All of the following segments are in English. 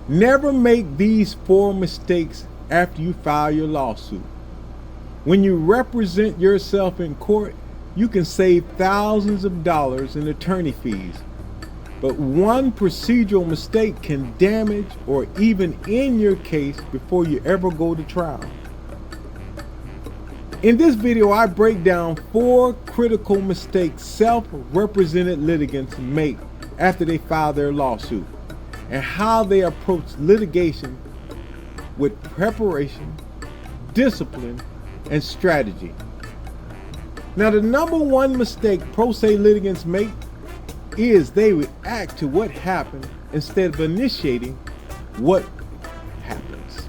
Never make these 4 mistakes after you file your lawsuit. When you represent yourself in court, you can save thousands of dollars in attorney fees. But one procedural mistake can damage or even end your case before you ever go to trial. In this video, I break down 4 critical mistakes self-represented litigants make after they file their lawsuit, and how they approach litigation with preparation, discipline, and strategy. Now, the number one mistake pro se litigants make is they react to what happened instead of initiating what happens.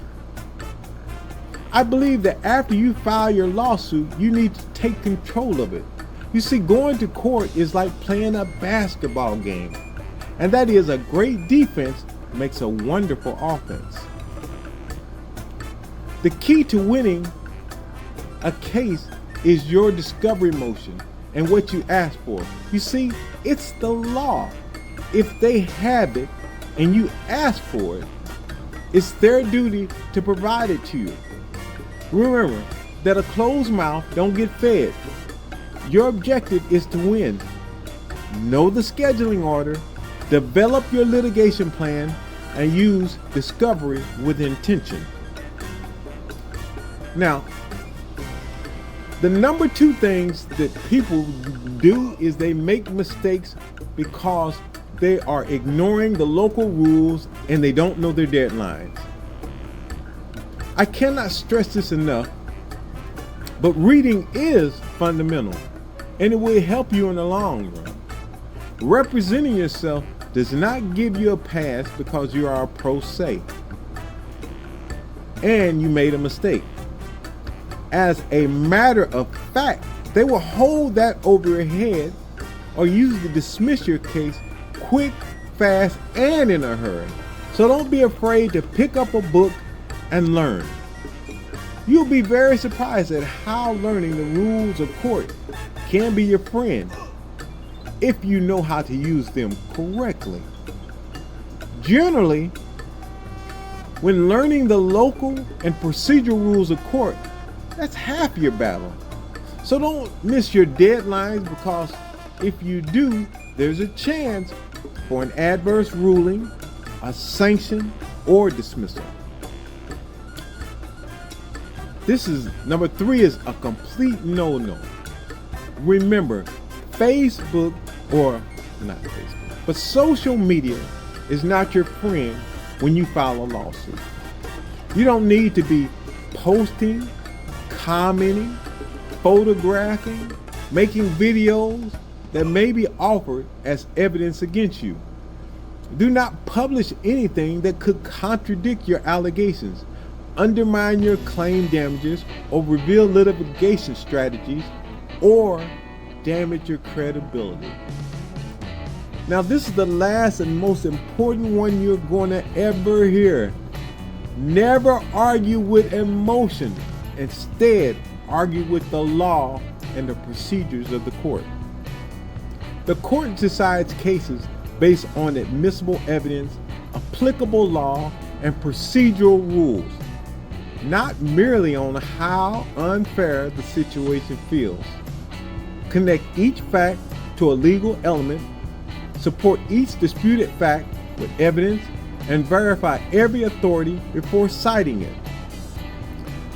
I believe that after you file your lawsuit, you need to take control of it. You see, going to court is like playing a basketball game, and that is a great defense makes a wonderful offense. The key to winning a case is your discovery motion and what you ask for. You see, it's the law. If they have it and you ask for it, it's their duty to provide it to you. Remember that a closed mouth don't get fed. Your objective is to win. Know the scheduling order, develop your litigation plan, and use discovery with intention. Now, the number 2 things that people do is they make mistakes because they are ignoring the local rules and they don't know their deadlines. I cannot stress this enough, but reading is fundamental and it will help you in the long run. Representing yourself does not give you a pass because you are a pro se and you made a mistake. As a matter of fact, they will hold that over your head or use to dismiss your case quick, fast, and in a hurry. So don't be afraid to pick up a book and learn. You'll be very surprised at how learning the rules of court can be your friend if you know how to use them correctly. Generally, when learning the local and procedural rules of court, that's half your battle. So don't miss your deadlines, because if you do, there's a chance for an adverse ruling, a sanction, or dismissal. Number 3 is a complete no-no. Remember, but social media is not your friend when you file a lawsuit. You don't need to be posting, commenting, photographing, making videos that may be offered as evidence against you. Do not publish anything that could contradict your allegations, undermine your claim damages, or reveal litigation strategies, or damage your credibility. Now, this is the last and most important one you're going to ever hear. Never argue with emotion. Instead, argue with the law and the procedures of the court. The court decides cases based on admissible evidence, applicable law, and procedural rules, not merely on how unfair the situation feels. Connect each fact to a legal element, support each disputed fact with evidence, and verify every authority before citing it.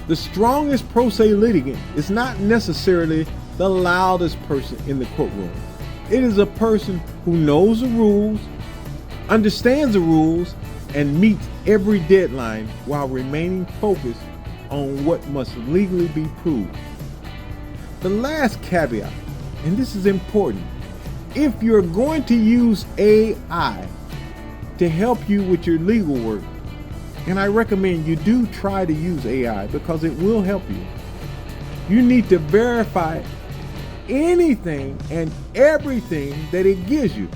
The strongest pro se litigant is not necessarily the loudest person in the courtroom. It is a person who knows the rules, understands the rules, and meets every deadline while remaining focused on what must legally be proved. The last caveat, and this is important, if you're going to use AI to help you with your legal work, and I recommend you do try to use AI because it will help you, you need to verify anything and everything that it gives you.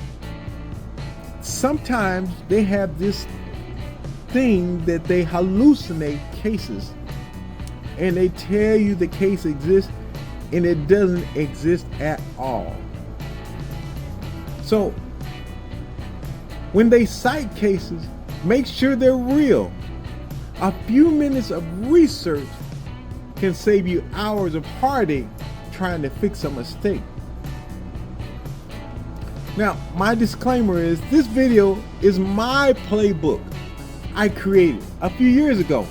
Sometimes they have this thing that they hallucinate cases, and they tell you the case exists and it doesn't exist at all. So when they cite cases, Make sure they're real. A few minutes of research can save you hours of heartache trying to fix a mistake. Now, my disclaimer is this video is my playbook I created a few years ago.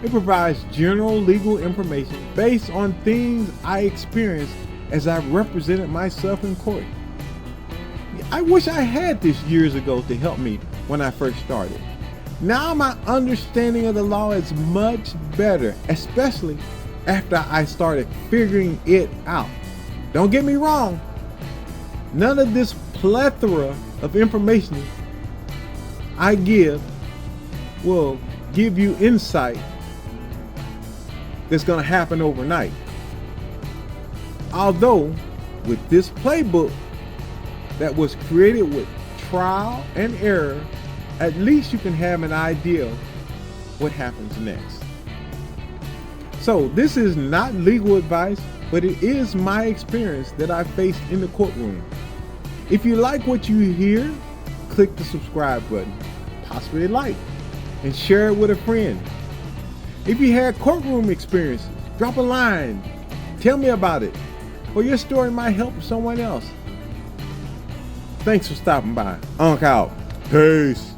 It provides general legal information based on things I experienced as I represented myself in court. I wish I had this years ago to help me when I first started. Now my understanding of the law is much better, especially after I started figuring it out. Don't get me wrong, none of this plethora of information I give will give you insight that's going to happen overnight. Although, with this playbook that was created with trial and error, at least you can have an idea of what happens next. So, this is not legal advice, but it is my experience that I faced in the courtroom. If you like what you hear, click the subscribe button, possibly like, and share it with a friend. If you had courtroom experiences, drop a line, tell me about it, or your story might help someone else. Thanks for stopping by. Unc out. Peace.